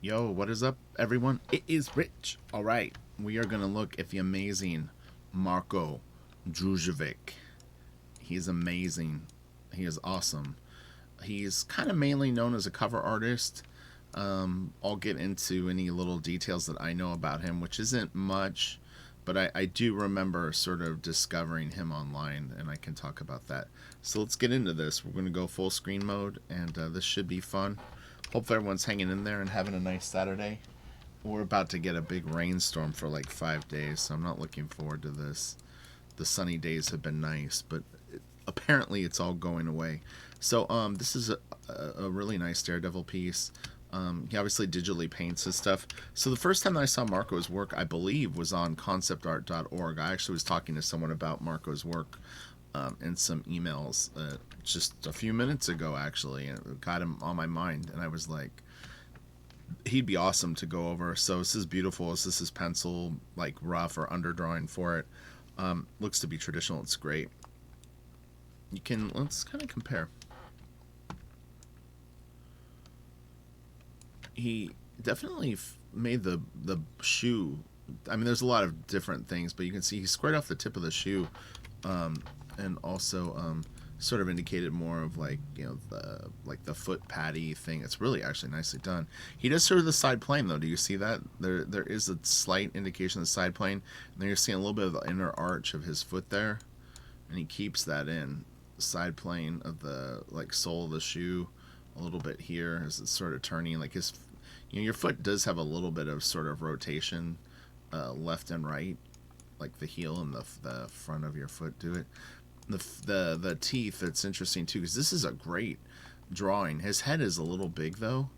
Yo, what is up, everyone? It is Rich. All right, we are going to look at the amazing Marko Djurdjevic. He's amazing. He is awesome. He's kind of mainly known as a cover artist. I'll get into any little details that I know about him, which isn't much, but I do remember sort of discovering him online, and I can talk about that. So let's get into this. We're going to go full screen mode, and this should be fun. Hope everyone's hanging in there and having a nice Saturday. We're about to get a big rainstorm for like 5 days, so I'm not looking forward to this. The sunny days have been nice, but apparently it's all going away. So this is a really nice Daredevil piece. He obviously digitally paints his stuff. So the first time that I saw Marko's work, I believe, was on conceptart.org. I actually was talking to someone about Marko's work in some emails just a few minutes ago, actually, and it got him on my mind. And I was like, he'd be awesome to go over. So this is beautiful. This is his pencil, like rough or underdrawing for it. Looks to be traditional. It's great. Let's kind of compare. He definitely made the shoe. I mean, there's a lot of different things, but you can see he squared off the tip of the shoe, and also sort of indicated more of like the foot patty thing. It's really actually nicely done. He does sort of the side plane though. Do you see that? There is a slight indication of the side plane, and then you're seeing a little bit of the inner arch of his foot there, and he keeps that in side plane of the like sole of the shoe. A little bit here as it's sort of turning, like his your foot does have a little bit of sort of rotation left and right, like the heel and the front of your foot do it. The teeth, it's interesting too because this is a great drawing. His head is a little big though.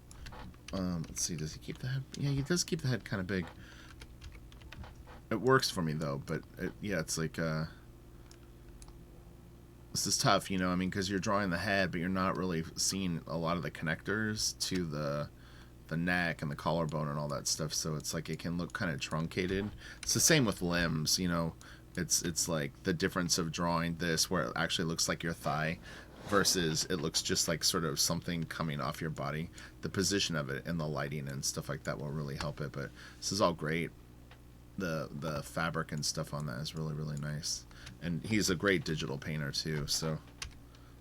Let's see, does he keep the head? Yeah, he does keep the head kind of big. It works for me though, but yeah, it's like this is tough, I mean, because you're drawing the head, but you're not really seeing a lot of the connectors to the neck and the collarbone and all that stuff. So it's like it can look kind of truncated. It's the same with limbs, It's like the difference of drawing this where it actually looks like your thigh versus it looks just like sort of something coming off your body. The position of it and the lighting and stuff like that will really help it. But this is all great. The fabric and stuff on that is really really nice, and he's a great digital painter too. So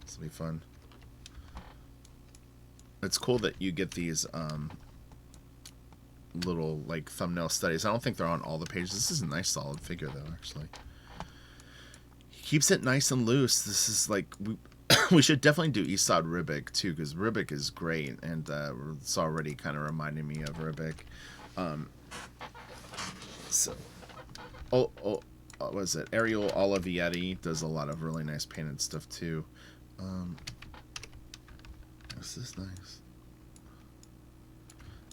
this will be fun. It's cool that you get these little like thumbnail studies. I don't think they're on all the pages. This is a nice solid figure though, actually. He keeps it nice and loose. This is like we should definitely do Esad Ribic too, because Ribic is great, and it's already kind of reminding me of Ribic. So, what was it? Ariel Olivetti does a lot of really nice painted stuff too. This is nice.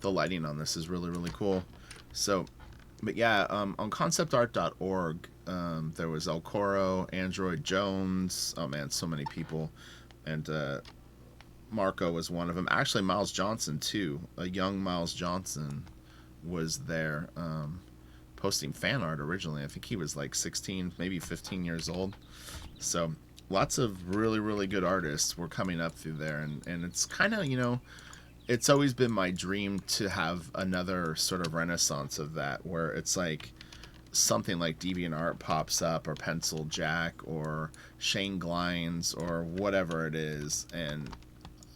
The lighting on this is really really cool. So, but yeah, on conceptart.org, there was El Coro, Android Jones. Oh man, so many people, and Marko was one of them. Actually, Miles Johnson too. A young Miles Johnson was there, posting fan art originally. I think he was like 16, maybe 15 years old. So lots of really really good artists were coming up through there, and it's kind of it's always been my dream to have another sort of renaissance of that, where it's like something like DeviantArt pops up, or Pencil Jack, or Shane Glines, or whatever it is, and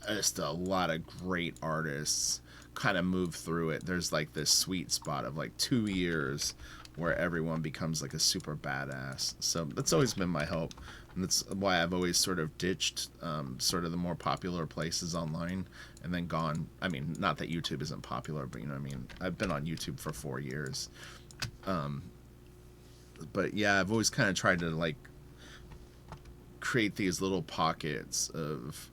just a lot of great artists kind of move through it. There's like this sweet spot of like 2 years where everyone becomes like a super badass. So that's always been my hope, and that's why I've always sort of ditched sort of the more popular places online and then gone. I mean, not that YouTube isn't popular, but I mean, I've been on YouTube for 4 years. But yeah, I've always kind of tried to like create these little pockets of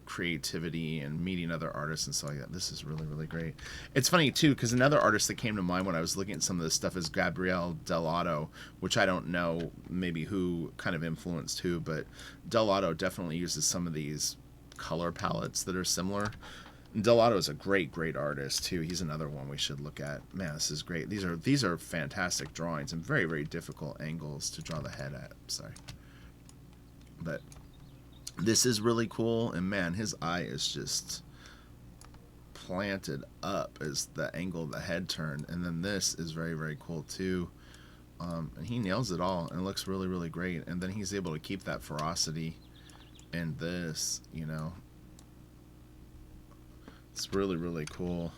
creativity and meeting other artists and stuff like that. This is really really great. It's funny too because another artist that came to mind when I was looking at some of this stuff is Gabriel Dell'Otto, which I don't know maybe who kind of influenced who, but Dell'Otto definitely uses some of these color palettes that are similar. Dell'Otto is a great artist too. He's another one we should look at. Man, this is great. These are fantastic drawings and very very difficult angles to draw the head at. Sorry, but this is really cool, and man, his eye is just planted up as the angle of the head turned. And then this is very, very cool too. And he nails it all, and it looks really, really great. And then he's able to keep that ferocity in this, you know. It's really, really cool.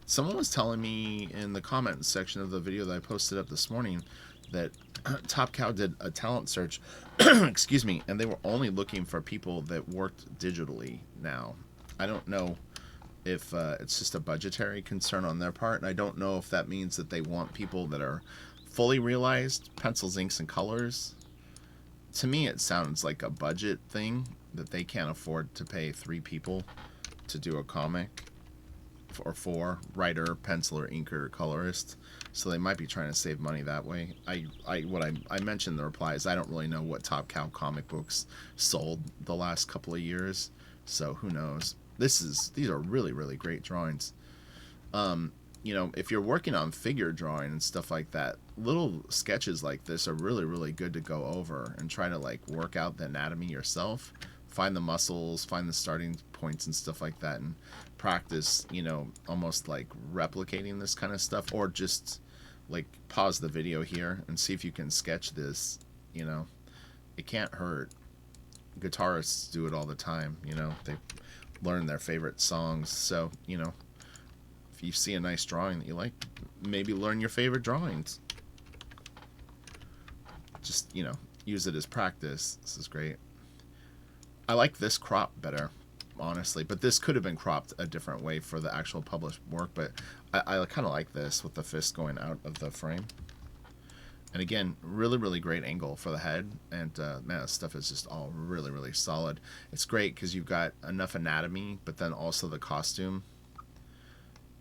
Someone was telling me in the comment section of the video that I posted up this morning that Top Cow did a talent search, excuse me, and they were only looking for people that worked digitally now. I don't know if it's just a budgetary concern on their part, and I don't know if that means that they want people that are fully realized pencils, inks, and colors. To me, it sounds like a budget thing that they can't afford to pay 3 people to do a comic, or 4, writer, penciler, inker, colorist. So they might be trying to save money that way. I mentioned in the replies, I don't really know what Top Cow comic books sold the last couple of years, so who knows. These are really, really great drawings. You know, if you're working on figure drawing and stuff like that, little sketches like this are really, really good to go over and try to like work out the anatomy yourself, find the muscles, find the starting points and stuff like that, and practice, you know, almost like replicating this kind of stuff, or just like pause the video here and see if you can sketch this. You know, it can't hurt. Guitarists do it all the time, you know, they learn their favorite songs. So, you know, if you see a nice drawing that you like, maybe learn your favorite drawings. Just, you know, use it as practice. This is great. I like this crop better, honestly, but this could have been cropped a different way for the actual published work, but I kind of like this with the fist going out of the frame. And again, really, really great angle for the head, and man, this stuff is just all really, really solid. It's great because you've got enough anatomy, but then also the costume,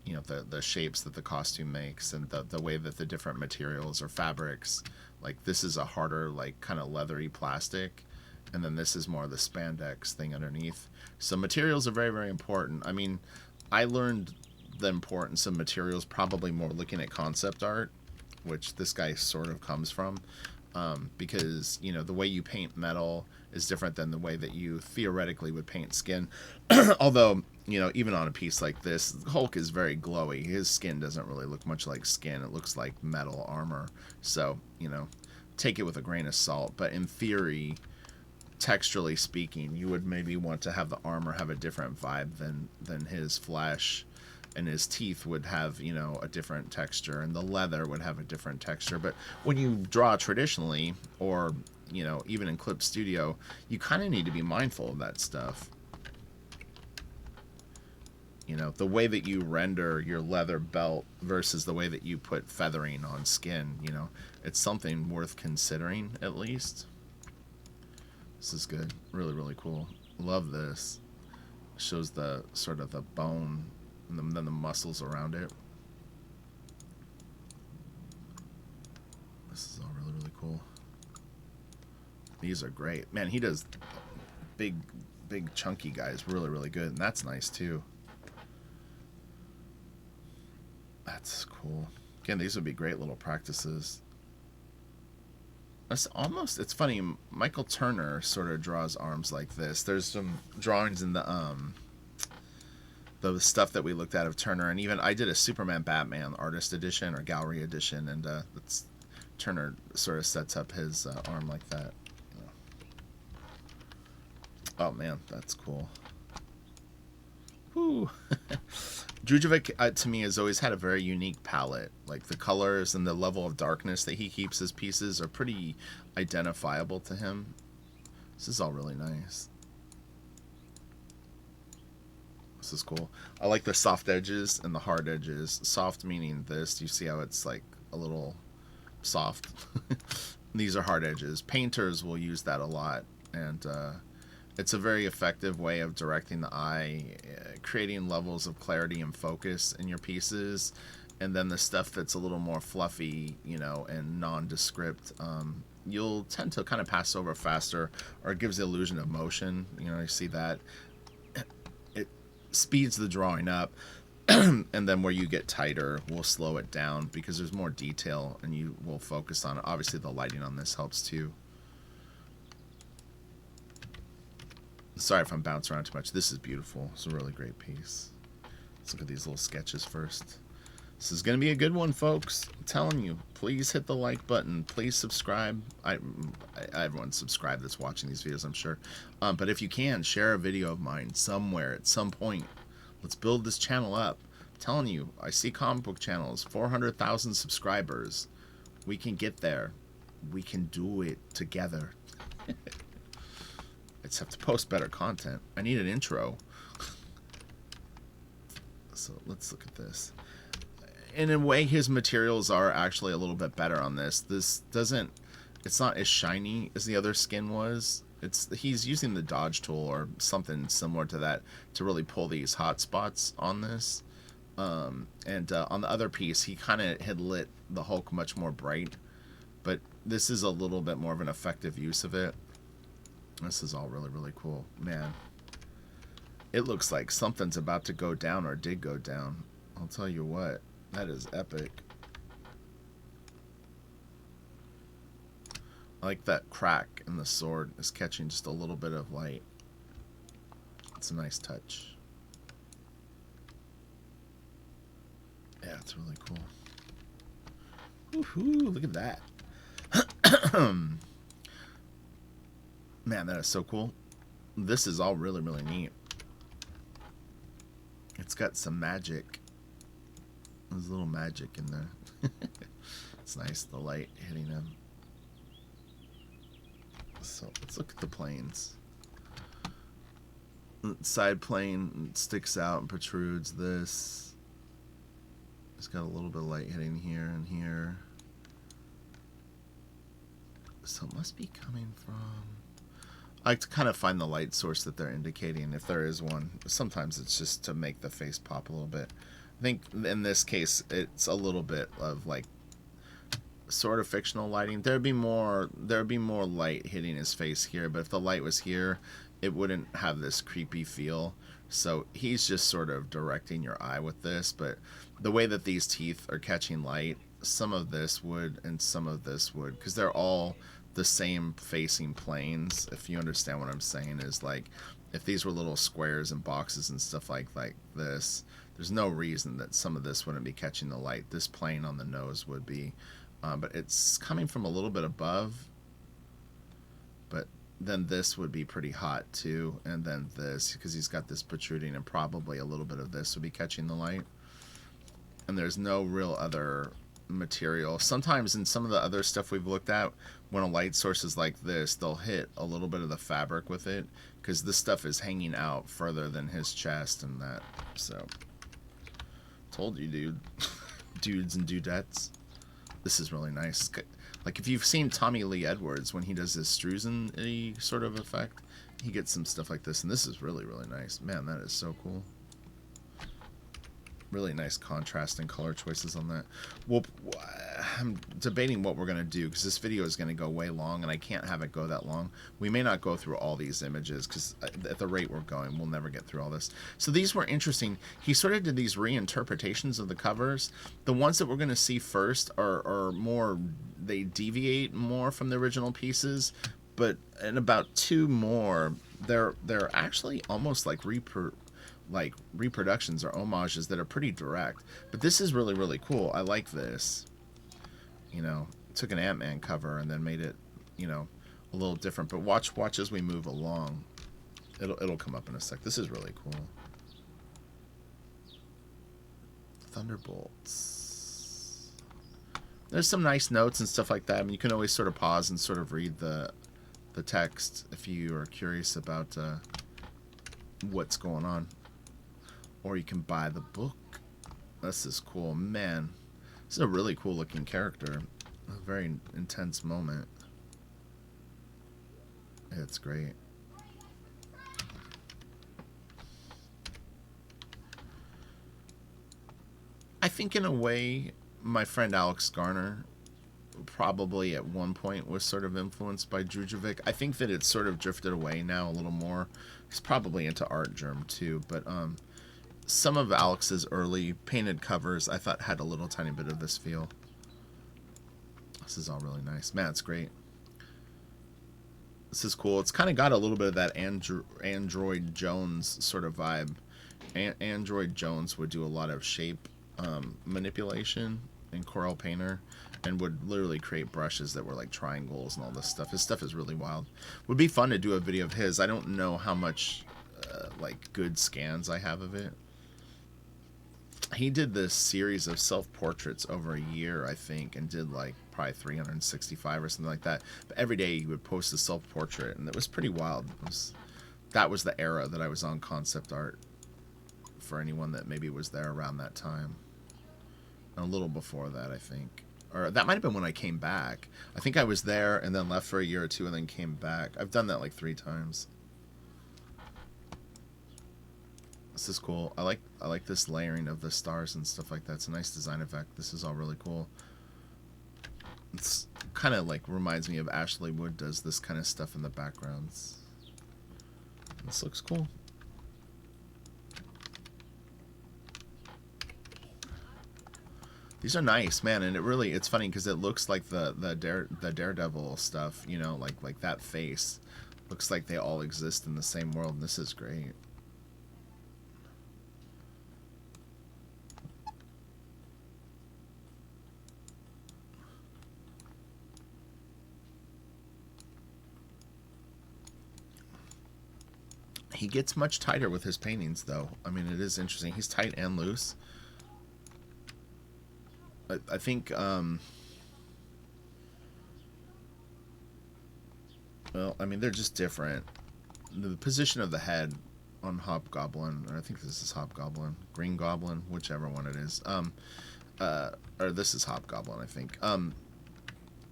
you know, the shapes that the costume makes, and the way that the different materials or fabrics, like this is a harder, like kind of leathery plastic, and then this is more of the spandex thing underneath. So materials are very, very important. I mean, I learned the importance of materials probably more looking at concept art, which this guy sort of comes from, because, you know, the way you paint metal is different than the way that you theoretically would paint skin. Although, you know, even on a piece like this, Hulk is very glowy. His skin doesn't really look much like skin. It looks like metal armor. So, you know, take it with a grain of salt. But in theory, texturally speaking, you would maybe want to have the armor have a different vibe than his flesh, and his teeth would have, you know, a different texture, and the leather would have a different texture. But when you draw traditionally, or, you know, even in Clip Studio, you kind of need to be mindful of that stuff. You know, the way that you render your leather belt versus the way that you put feathering on skin, you know, it's something worth considering, at least. This is good. Really, really cool. Love this. Shows the sort of the bone and then the muscles around it. This is all really, really cool. These are great. Man, he does big chunky guys really, really good. And that's nice too. That's cool. Again, these would be great little practices. It's funny, Michael Turner sort of draws arms like this. There's some drawings in the stuff that we looked at of Turner, and even I did a Superman Batman artist edition or gallery edition, and Turner sort of sets up his arm like that. Oh man, that's cool. Whew. Djurdjevic, to me, has always had a very unique palette. Like, the colors and the level of darkness that he keeps his pieces are pretty identifiable to him. This is all really nice. This is cool. I like the soft edges and the hard edges. Soft meaning this. You see how it's like a little soft? These are hard edges. Painters will use that a lot, and it's a very effective way of directing the eye, creating levels of clarity and focus in your pieces. And then the stuff that's a little more fluffy, you know, and nondescript, you'll tend to kind of pass over faster, or it gives the illusion of motion. You know, you see that. It speeds the drawing up, and then where you get tighter, we'll slow it down because there's more detail and you will focus on it. Obviously, the lighting on this helps too. Sorry if I'm bouncing around too much. This is beautiful. It's a really great piece. Let's look at these little sketches first. This is going to be a good one, folks. I'm telling you. Please hit the like button. Please subscribe. Everyone subscribe that's watching these videos, I'm sure. But if you can, share a video of mine somewhere at some point. Let's build this channel up. I'm telling you, I see comic book channels, 400,000 subscribers. We can get there. We can do it together. I just have to post better content. I need an intro. So let's look at this. In a way, his materials are actually a little bit better on this. This doesn't, it's not as shiny as the other skin was. He's using the dodge tool or something similar to that to really pull these hot spots on this. On the other piece, he kind of had lit the Hulk much more bright, but this is a little bit more of an effective use of it. This is all really, really cool. Man, it looks like something's about to go down or did go down. I'll tell you what. That is epic. I like that crack in the sword is catching just a little bit of light. It's a nice touch. Yeah, it's really cool. Woohoo, look at that. Man, that is so cool. This is all really, really neat. It's got some magic. There's a little magic in there. It's nice, the light hitting him. So let's look at the planes. Side plane sticks out and protrudes. This. It's got a little bit of light hitting here and here. So it must be coming from... I like to kind of find the light source that they're indicating, if there is one. Sometimes it's just to make the face pop a little bit. I think in this case it's a little bit of like sort of fictional lighting. There'd be more light hitting his face here, but if the light was here, it wouldn't have this creepy feel. So he's just sort of directing your eye with this, but the way that these teeth are catching light, some of this would and some of this would, because they're all the same facing planes. If you understand what I'm saying, is like if these were little squares and boxes and stuff like this, there's no reason that some of this wouldn't be catching the light. This plane on the nose would be, but it's coming from a little bit above. But then this would be pretty hot too, and then this, because he's got this protruding, and probably a little bit of this would be catching the light. And there's no real other material. Sometimes in some of the other stuff we've looked at, when a light source is like this, they'll hit a little bit of the fabric with it, because this stuff is hanging out further than his chest and that. So told you, dude. Dudes and dudettes. This is really nice. Like if you've seen Tommy Lee Edwards when he does his Struzen-y sort of effect, he gets some stuff like this, and this is really, really nice. Man, that is so cool. Really nice contrast and color choices on that. Well, I'm debating what we're going to do, because this video is going to go way long, and I can't have it go that long. We may not go through all these images, because at the rate we're going, we'll never get through all this. So these were interesting. He sort of did these reinterpretations of the covers. The ones that we're going to see first are more, they deviate more from the original pieces, but in about two more, they're actually almost like reproductions or homages that are pretty direct. But this is really, really cool. I like this. You know, took an Ant-Man cover and then made it, you know, a little different. But watch as we move along. It'll come up in a sec. This is really cool. Thunderbolts. There's some nice notes and stuff like that. I mean, you can always sort of pause and sort of read the text if you are curious about what's going on. Or you can buy the book. This is cool. Man, this is a really cool looking character. A very intense moment. It's great. I think in a way, my friend Alex Garner probably at one point was sort of influenced by Djurdjevic. I think that it's sort of drifted away now a little more. He's probably into art germ too, but some of Alex's early painted covers I thought had a little tiny bit of this feel. This is all really nice. Man, it's great. This is cool. It's kind of got a little bit of that Android Jones sort of vibe. Android Jones would do a lot of shape manipulation in Corel Painter, and would literally create brushes that were like triangles and all this stuff. His stuff is really wild. Would be fun to do a video of his. I don't know how much like good scans I have of it. He did this series of self-portraits over a year, I think, and did like probably 365 or something like that. But every day he would post a self-portrait, and it was pretty wild. That was the era that I was on concept art, for anyone that maybe was there around that time. A little before that, I think. Or that might have been when I came back. I think I was there and then left for a year or two and then came back. I've done that like 3 times. This is cool. I like this layering of the stars and stuff like that. It's a nice design effect. This is all really cool. It's kind of like reminds me of Ashley Wood does this kind of stuff in the backgrounds. This looks cool. These are nice, man, and it's funny because it looks like the Daredevil stuff, you know, like that face. Looks like they all exist in the same world. This is great. He gets much tighter with his paintings, though. I mean, it is interesting. He's tight and loose. I think, well, I mean, they're just different. The position of the head on Hobgoblin, or I think this is Hobgoblin, Green Goblin, whichever one it is. Or this is Hobgoblin, I think.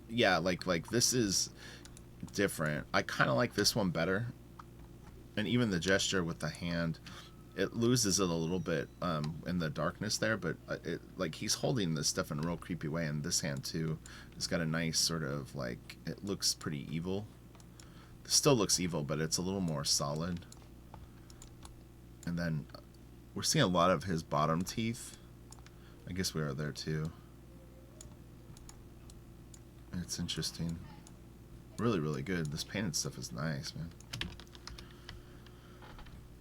Yeah, like this is different. I kind of like this one better. And even the gesture with the hand, it loses it a little bit in the darkness there, but like he's holding this stuff in a real creepy way, and this hand too has got a nice sort of like, it looks pretty evil. It still looks evil, but it's a little more solid. And then we're seeing a lot of his bottom teeth. I guess we are there too. It's interesting. Really, really good. This painted stuff is nice, man.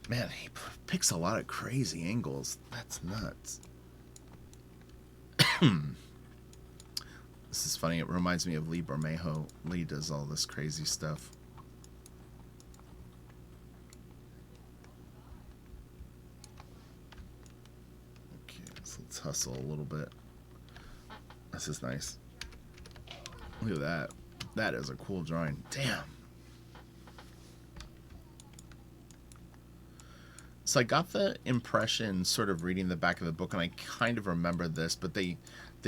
Man, he picks a lot of crazy angles. That's nuts. This is funny. It reminds me of Lee Bermejo. Lee does all this crazy stuff. Okay, so let's hustle a little bit. This is nice. Look at that. That is a cool drawing. Damn. So I got the impression, sort of reading the back of the book, and I kind of remember this, but they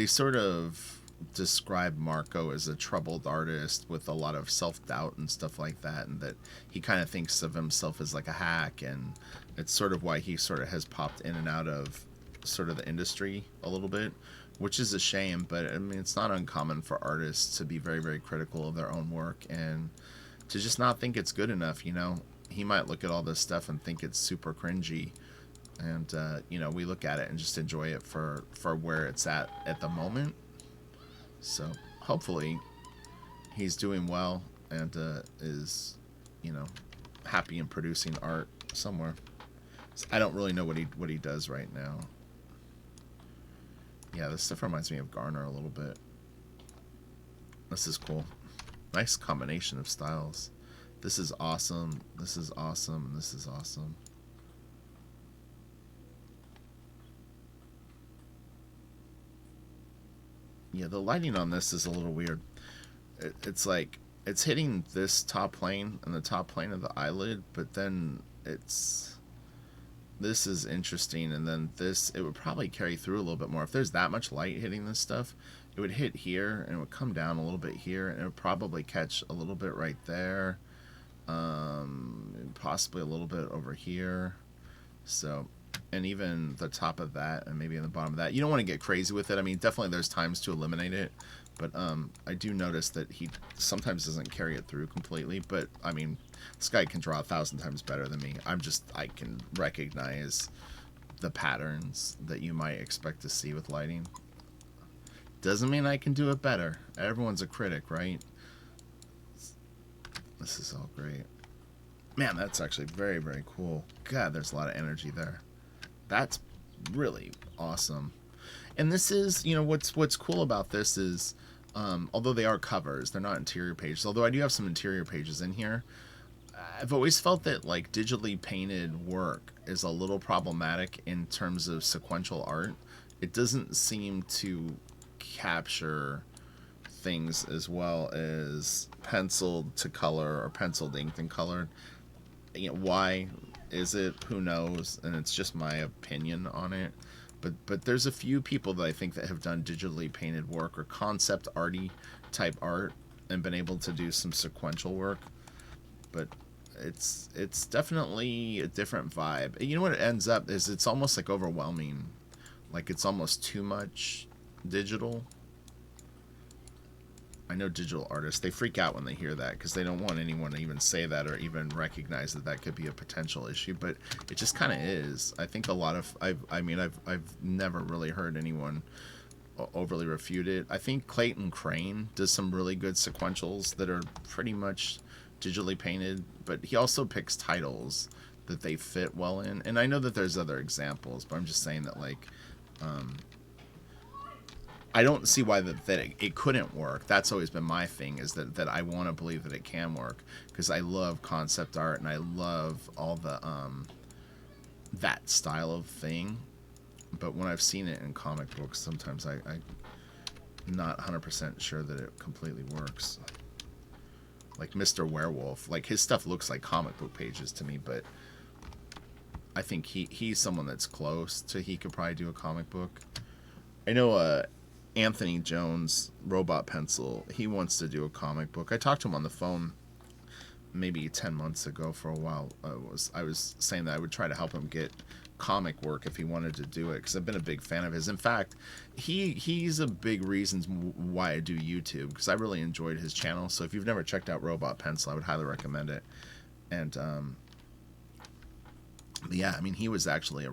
sort of describe Marko as a troubled artist with a lot of self-doubt and stuff like that, and that he kind of thinks of himself as like a hack, and it's sort of why he sort of has popped in and out of sort of the industry a little bit, which is a shame. But I mean, it's not uncommon for artists to be very, very critical of their own work and to just not think it's good enough, you know. He might look at all this stuff and think it's super cringy, and you know, we look at it and just enjoy it for where it's at the moment. So hopefully he's doing well and is, you know, happy in producing art somewhere. I don't really know what he does right now. Yeah, this stuff reminds me of Garner a little bit. This is cool. Nice combination of styles. This is awesome. This is awesome. And this is awesome. Yeah, the lighting on this is a little weird. It's like it's hitting this top plane and the top plane of the eyelid, but then this is interesting, and then this, it would probably carry through a little bit more. If there's that much light hitting this stuff, it would hit here and it would come down a little bit here, and it would probably catch a little bit right there. Possibly a little bit over here. So, and even the top of that, and maybe in the bottom of that. You don't want to get crazy with it. I mean, definitely there's times to eliminate it, but I do notice that he sometimes doesn't carry it through completely. But I mean, this guy can draw 1,000 times better than me. I can recognize the patterns that you might expect to see with lighting. Doesn't mean I can do it better. Everyone's a critic, right? This is all great. Man, that's actually very, very cool. God, there's a lot of energy there. That's really awesome. And this is, you know, what's cool about this is, although they are covers, they're not interior pages. Although I do have some interior pages in here. I've always felt that like digitally painted work is a little problematic in terms of sequential art. It doesn't seem to capture things as well as penciled to color or penciled inked and colored. You know, why is it? Who knows? And it's just my opinion on it. But there's a few people that I think that have done digitally painted work or concept arty type art and been able to do some sequential work. But it's definitely a different vibe. You know what it ends up is, it's almost like overwhelming. Like it's almost too much digital. I know digital artists, they freak out when they hear that because they don't want anyone to even say that or even recognize that that could be a potential issue, but it just kind of is. I think a lot of I've never really heard anyone overly refute it. I think Clayton Crane does some really good sequentials that are pretty much digitally painted, but he also picks titles that they fit well in. And I know that there's other examples, but I'm just saying that like I don't see why that it couldn't work. That's always been my thing, is that I want to believe that it can work because I love concept art and I love all the that style of thing. But when I've seen it in comic books, sometimes I'm not 100% sure that it completely works. Like Mr. Werewolf, like his stuff looks like comic book pages to me, but I think he's someone that's close to, he could probably do a comic book. I know Anthony Jones, Robot Pencil, he wants to do a comic book. I talked to him on the phone maybe 10 months ago for a while. I was saying that I would try to help him get comic work if he wanted to do it, because I've been a big fan of his. In fact, he's a big reason why I do YouTube, because I really enjoyed his channel. So if you've never checked out Robot Pencil, I would highly recommend it. And yeah, I mean, he was actually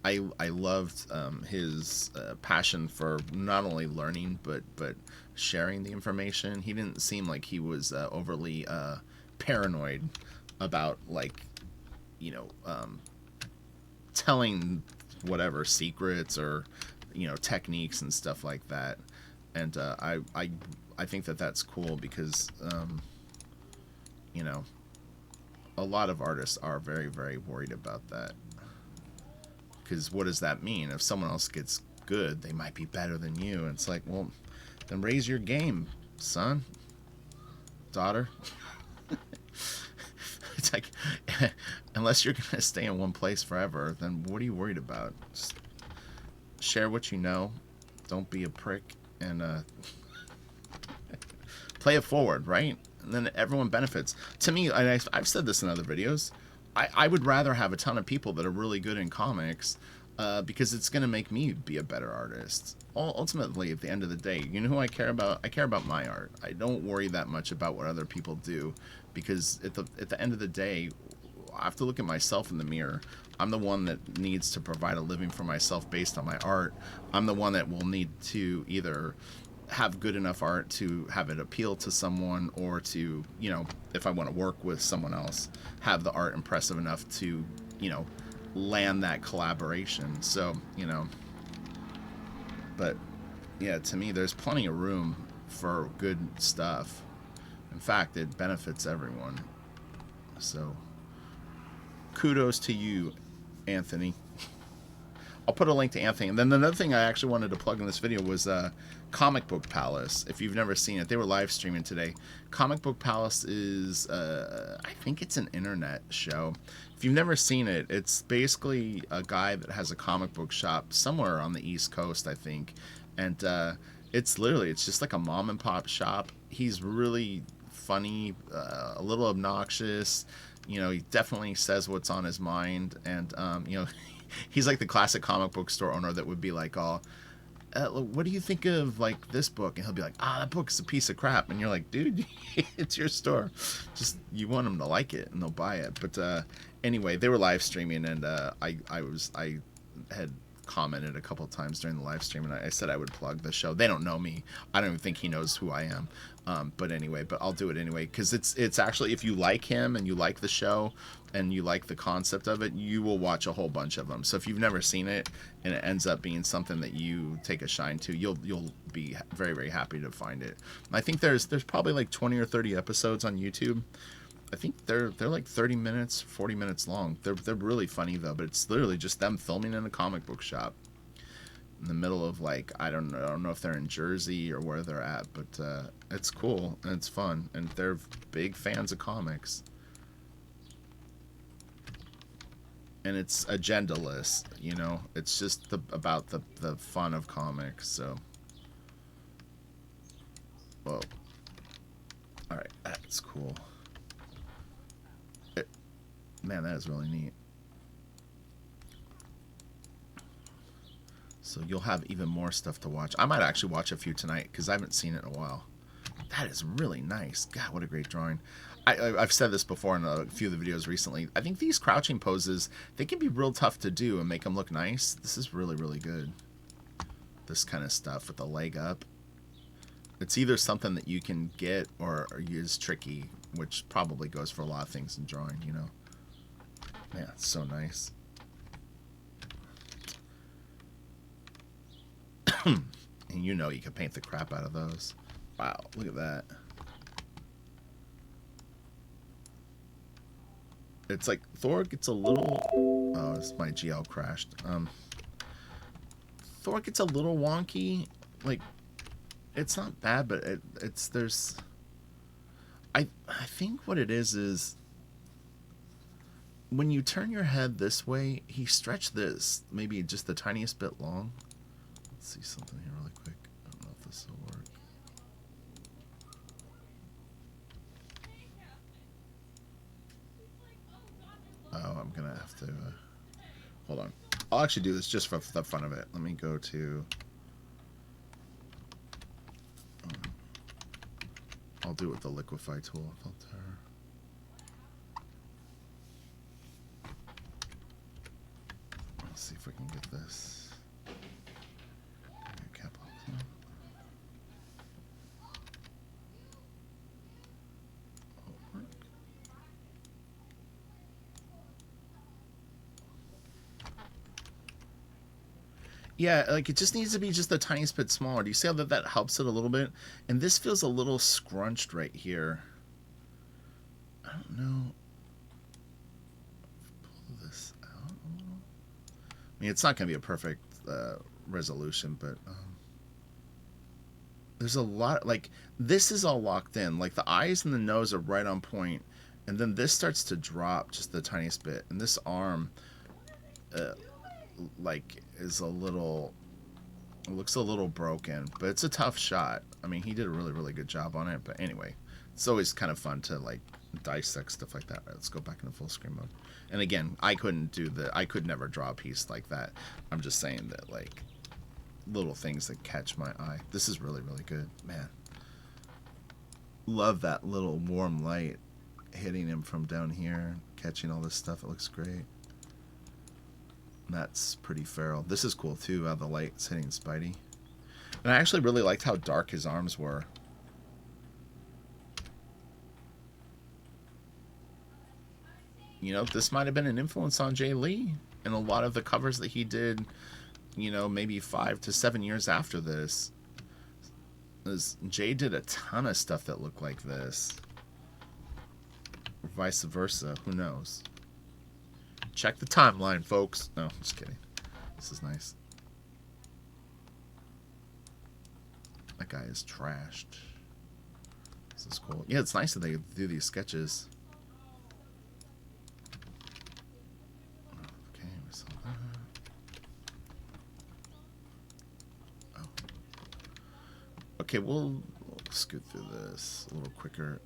I loved his passion for not only learning but sharing the information. He didn't seem like he was overly paranoid about, like, you know, telling whatever secrets or, you know, techniques and stuff like that. And I think that that's cool because you know, a lot of artists are very, very worried about that. Because what does that mean? If someone else gets good, they might be better than you. And it's like, well, then raise your game, son, daughter. It's like, unless you're going to stay in one place forever, then what are you worried about? Just share what you know. Don't be a prick. And play it forward, right? And then everyone benefits. To me, and I've said this in other videos, I would rather have a ton of people that are really good in comics because it's going to make me be a better artist. Ultimately, at the end of the day, you know who I care about? I care about my art. I don't worry that much about what other people do, because at the end of the day, I have to look at myself in the mirror. I'm the one that needs to provide a living for myself based on my art. I'm the one that will need to either have good enough art to have it appeal to someone, or to, you know, if I want to work with someone else, have the art impressive enough to, you know, land that collaboration. So, you know, but yeah, to me, there's plenty of room for good stuff. In fact, it benefits everyone. So kudos to you, Anthony. I'll put a link to Anthony. And then another thing I actually wanted to plug in this video was Comic Book Palace. If you've never seen it, they were live streaming today. Comic Book Palace is, I think it's an internet show. If you've never seen it, it's basically a guy that has a comic book shop somewhere on the East Coast, I think. And it's just like a mom and pop shop. He's really funny, a little obnoxious. You know, he definitely says what's on his mind. And, you know, he's like the classic comic book store owner that would be like, oh, what do you think of, like, this book? And he'll be like, that book's a piece of crap. And you're like, dude, it's your store. Just, you want them to like it and they'll buy it. But anyway, they were live streaming, and I had commented a couple times during the live stream, and I said I would plug the show. They don't know me. I don't even think he knows who I am. But anyway, but I'll do it anyway, because it's actually, if you like him and you like the show and you like the concept of it, you will watch a whole bunch of them. So if you've never seen it and it ends up being something that you take a shine to, you'll be very, very happy to find it. I think there's probably like 20 or 30 episodes on YouTube. I think they're like 30 minutes, 40 minutes long. They're really funny though, but it's literally just them filming in a comic book shop in the middle of, like, I don't know if they're in Jersey or where they're at, but it's cool and it's fun, and they're big fans of comics. And it's agendaless, you know. It's just about the fun of comics. So, whoa, all right, that's cool. Man, that is really neat. So you'll have even more stuff to watch. I might actually watch a few tonight because I haven't seen it in a while. That is really nice. God, what a great drawing. I've said this before in a few of the videos recently. I think these crouching poses, they can be real tough to do and make them look nice. This is really, really good. This kind of stuff with the leg up. It's either something that you can get or use tricky, which probably goes for a lot of things in drawing, you know. Man, it's so nice. And you know you can paint the crap out of those. Wow, look at that. It's like Thor gets a little... Oh, my GL crashed. Thor gets a little wonky. Like, it's not bad, but there's... I think what it is when you turn your head this way, he stretched this maybe just the tiniest bit long. Let's see something here really quick. I don't know if this will work. Oh, I'm gonna have to hold on. I'll actually do this just for the fun of it. Let me go to I'll do it with the Liquify Tool filter. Let's see if we can get this. Cap off. Yeah, like it just needs to be just the tiniest bit smaller. Do you see how that helps it a little bit? And this feels a little scrunched right here. I don't know. Pull this out a little. I mean, it's not going to be a perfect resolution, but there's a lot, like, this is all locked in. Like, the eyes and the nose are right on point, and then this starts to drop just the tiniest bit. And this arm, like, is a little, it looks a little broken, but it's a tough shot. I mean, he did a really, really good job on it. But anyway, it's always kind of fun to, like, dissect stuff like that. Right, let's go back into full screen mode. And again, I could never draw a piece like that. I'm just saying that, like, little things that catch my eye. This is really, really good, man. Love that little warm light hitting him from down here, catching all this stuff. It looks great. That's pretty feral. This is cool too, how the light's hitting Spidey. And I actually really liked how dark his arms were. You know, this might have been an influence on Jay Lee and a lot of the covers that he did, you know, maybe 5 to 7 years after this. Jay did a ton of stuff that looked like this. Or vice versa, who knows? Check the timeline, folks. No, just kidding. This is nice. That guy is trashed. This is cool. Yeah, it's nice that they do these sketches. Okay, we saw that. Oh. Okay, we'll scoot through this a little quicker.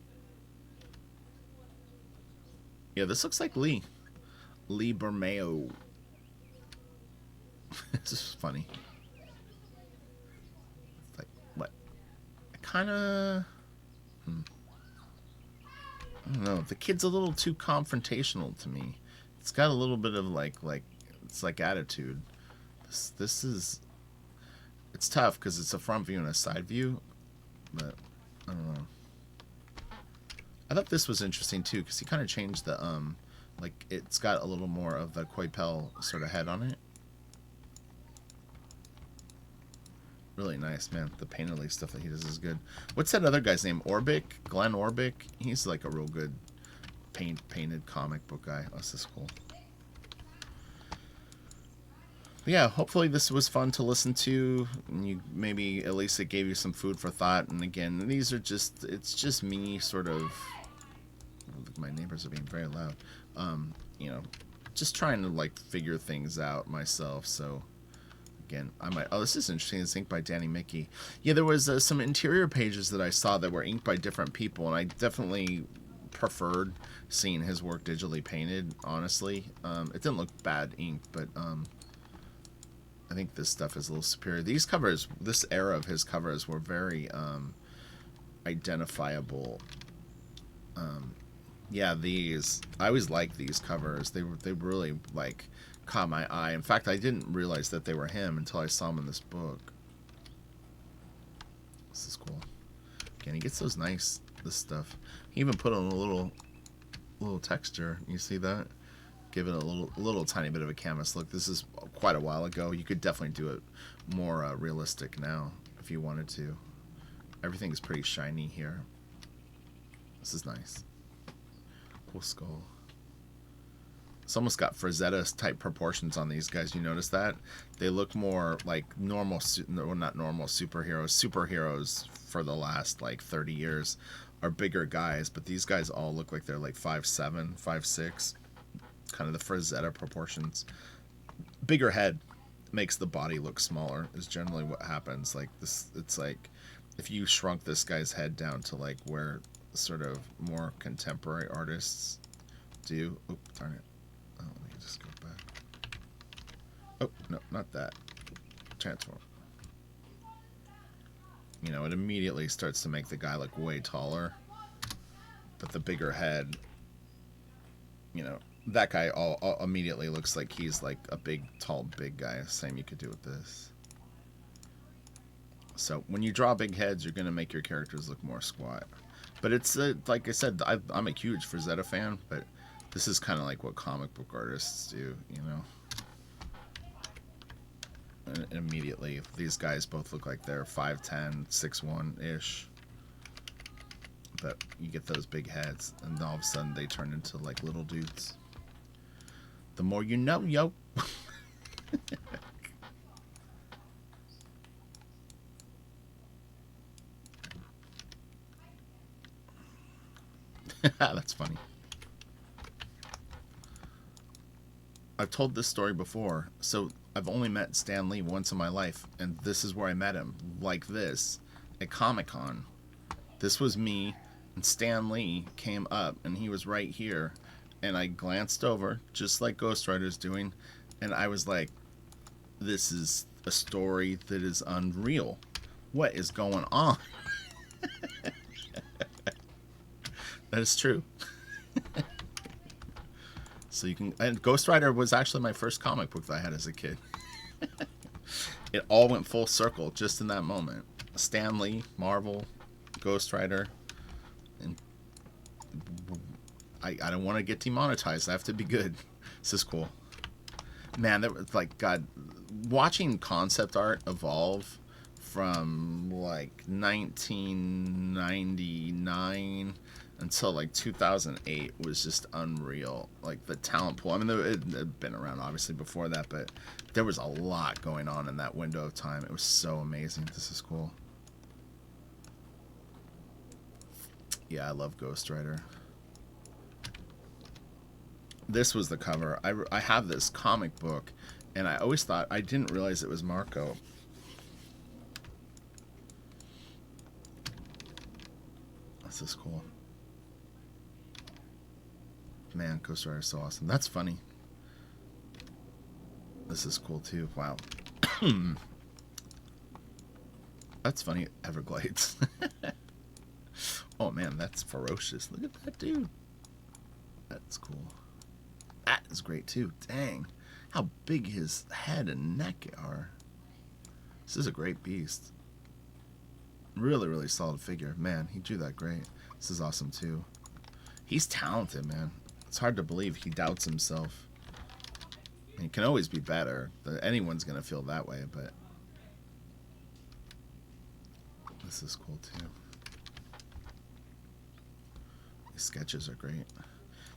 Yeah, this looks like Lee. Lee Bermeo. This is funny. Like, what? Kind of... I don't know. The kid's a little too confrontational to me. It's got a little bit of, like it's like attitude. This is, it's tough because it's a front view and a side view, but I don't know. I thought this was interesting too because he kind of changed the like it's got a little more of the Coipel sort of head on it. Really nice, man. The painterly stuff that he does is good. What's that other guy's name? Orbic? Glenn Orbic? He's like a real good painted comic book guy. Oh, this is cool. But yeah, hopefully this was fun to listen to. And you maybe at least it gave you some food for thought. And again, these are just, it's just me sort of, my neighbors are being very loud. You know, just trying to like figure things out myself. So again, I might, oh, this is interesting. It's inked by Danny Mickey. Yeah, there was some interior pages that I saw that were inked by different people, and I definitely preferred seeing his work digitally painted, honestly. It didn't look bad inked, but I think this stuff is a little superior. These covers, this era of his covers were very identifiable. Yeah, these, I always liked these covers. They really like caught my eye. In fact, I didn't realize that they were him until I saw them in this book. This is cool. Again, he gets those nice, this stuff. He even put on a little texture. You see that? Give it a little tiny bit of a canvas look. This is quite a while ago. You could definitely do it more realistic now if you wanted to. Everything is pretty shiny here. This is nice. Cool skull. It's almost got Frazetta type proportions on these guys. You notice that? They look more like normal, no, not normal superheroes. Superheroes for the last like 30 years are bigger guys, but these guys all look like they're like 5'7", 5'6". Kind of the Frazetta proportions. Bigger head makes the body look smaller is generally what happens. Like this, it's like if you shrunk this guy's head down to like where sort of more contemporary artists do. Oh, darn it. Oh, let me just go back. Oh, no, not that. Transform. You know, it immediately starts to make the guy look way taller. But the bigger head, you know, that guy all immediately looks like he's like a big, tall, big guy. Same you could do with this. So when you draw big heads, you're going to make your characters look more squat. But it's, like I said, I'm a huge Frazetta fan, but this is kind of like what comic book artists do, you know. And immediately, these guys both look like they're 5'10", 6'1"-ish. But you get those big heads, and all of a sudden they turn into like little dudes. The more you know, yo. That's funny. I've told this story before. So I've only met Stan Lee once in my life, and this is where I met him, like this, at Comic-Con. This was me, and Stan Lee came up, and he was right here, and I glanced over, just like Ghost Rider's doing, and I was like, this is a story that is unreal. What is going on? That is true. So you can, and Ghost Rider was actually my first comic book that I had as a kid. It all went full circle just in that moment. Stan Lee, Marvel, Ghost Rider, and I don't want to get demonetized. I have to be good. This is cool. Man, that was like, God, watching concept art evolve from like 1999 until like 2008 was just unreal. Like the talent pool. I mean, it had been around obviously before that, but there was a lot going on in that window of time. It was so amazing. This is cool. Yeah, I love Ghost Rider. This was the cover. I have this comic book, and I always thought, I didn't realize it was Marko. This is cool. Man, Ghost Rider is so awesome. That's funny. This is cool too. Wow. That's funny. Everglades. Oh man, that's ferocious. Look at that dude. That's cool. That is great too. Dang. how big his head and neck are. This is a great beast. Really, really solid figure. Man, he drew that great. This is awesome, too. He's talented, man. It's hard to believe he doubts himself. He can always be better. Anyone's going to feel that way, but... This is cool, too. These sketches are great.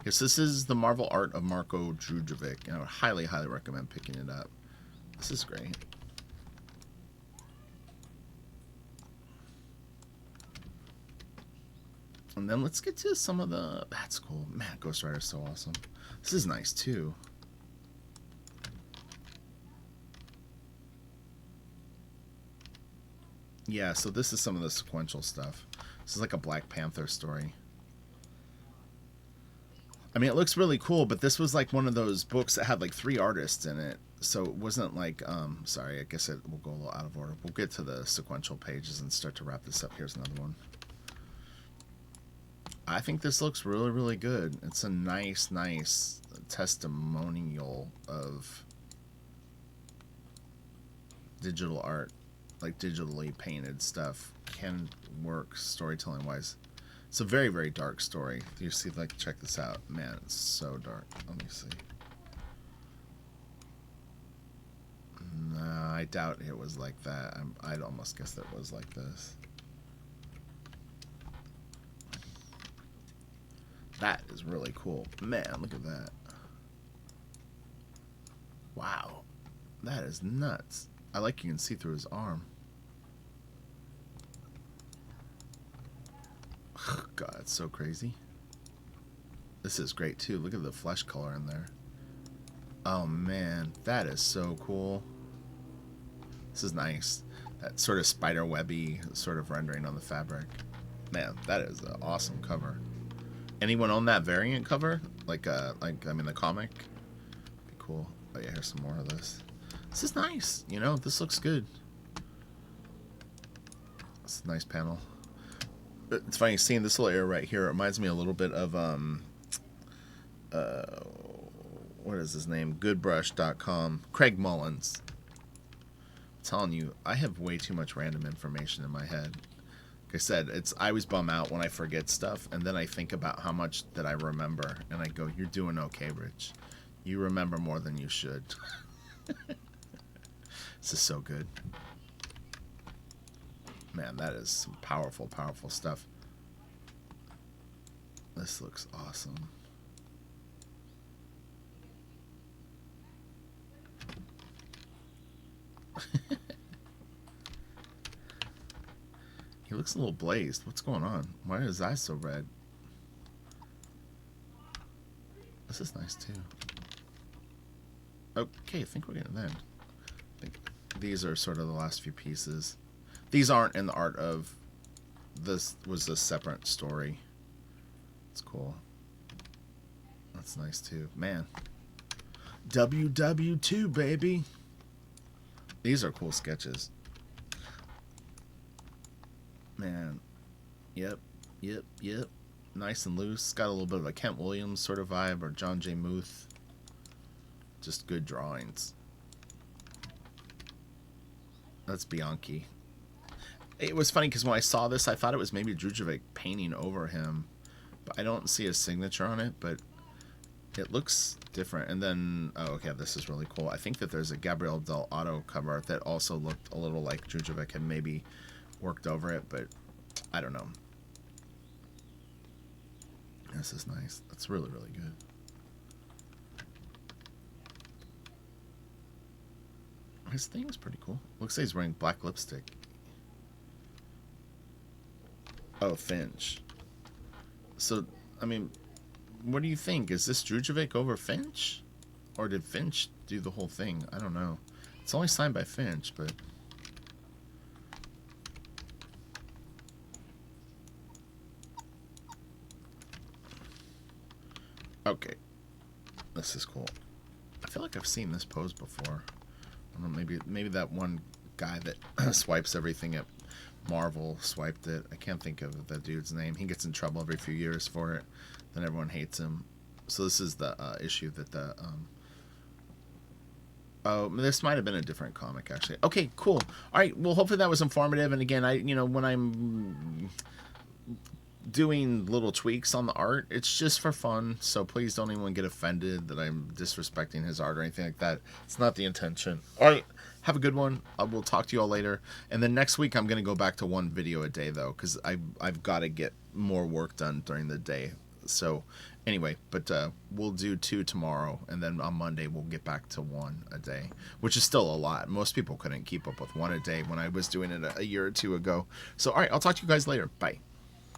Yes, this is the Marvel art of Marko Djurdjevic. I would highly, highly recommend picking it up. This is great. And then let's get to some of the... That's cool. Man, Ghost Rider's so awesome. This is nice, too. Yeah, so this is some of the sequential stuff. This is like a Black Panther story. I mean, it looks really cool, but this was like one of those books that had like 3 artists in it. So it wasn't like, sorry, I guess it will go a little out of order. We'll get to the sequential pages and start to wrap this up. Here's another one. I think this looks really, really good. It's a nice, nice testimonial of digital art. Like digitally painted stuff can work storytelling wise. It's a very, very dark story. You see, like, check this out. Man, it's so dark. Let me see. No, I doubt it was like that. I'd almost guess that it was like this. That is really cool. Man, look at that. Wow. That is nuts. I like you can see through his arm. God, it's so crazy. This is great too. Look at the flesh color in there. Oh man, that is so cool. This is nice. That sort of spider webby sort of rendering on the fabric. Man, that is an awesome cover. Anyone own that variant cover? Like I mean the comic? Be cool. Oh yeah, here's some more of this. This is nice, you know, this looks good. It's a nice panel. It's funny seeing this little area right here. It reminds me a little bit of what is his name? Goodbrush.com. Craig Mullins. I'm telling you, I have way too much random information in my head. Like I said, I always bum out when I forget stuff, and then I think about how much that I remember, and I go, "You're doing okay, Rich. You remember more than you should." This is so good. Man, that is some powerful, powerful stuff. This looks awesome. He looks a little blazed. What's going on? Why are his eyes so red? This is nice too. Okay, I think we're getting there. I think these are sort of the last few pieces. These aren't in the art of... This was a separate story. It's cool. That's nice too. Man. WW2, baby. These are cool sketches. Man. Yep. Yep. Yep. Nice and loose. Got a little bit of a Kent Williams sort of vibe, or John J. Muth. Just good drawings. That's Bianchi. It was funny because when I saw this, I thought it was maybe Djurdjevic painting over him, but I don't see his signature on it, but it looks different. And then, oh, okay, this is really cool. I think that there's a Gabriel Del Otto cover that also looked a little like Djurdjevic had maybe worked over it, but I don't know. This is nice. That's really, really good. His thing is pretty cool. Looks like he's wearing black lipstick. Oh, Finch. So, I mean, what do you think? Is this Djurdjevic over Finch? Or did Finch do the whole thing? I don't know. It's only signed by Finch, but... Okay. This is cool. I feel like I've seen this pose before. I don't know, maybe that one guy that swipes everything at Marvel swiped it. I can't think of the dude's name. He gets in trouble every few years for it. Then everyone hates him. So this is the issue that the Oh, this might have been a different comic, actually. Okay, cool. All right, well, hopefully that was informative. And again, when I'm doing little tweaks on the art, it's just for fun. So please don't anyone get offended that I'm disrespecting his art or anything like that. It's not the intention. All right, have a good one. I will talk to you all later. And then next week, I'm going to go back to 1 video a day, though, because I've got to get more work done during the day. So anyway, but we'll do 2 tomorrow, and then on Monday we'll get back to 1 a day, which is still a lot. Most people couldn't keep up with 1 a day when I was doing it a year or 2 ago. So all right, I'll talk to you guys later. Bye.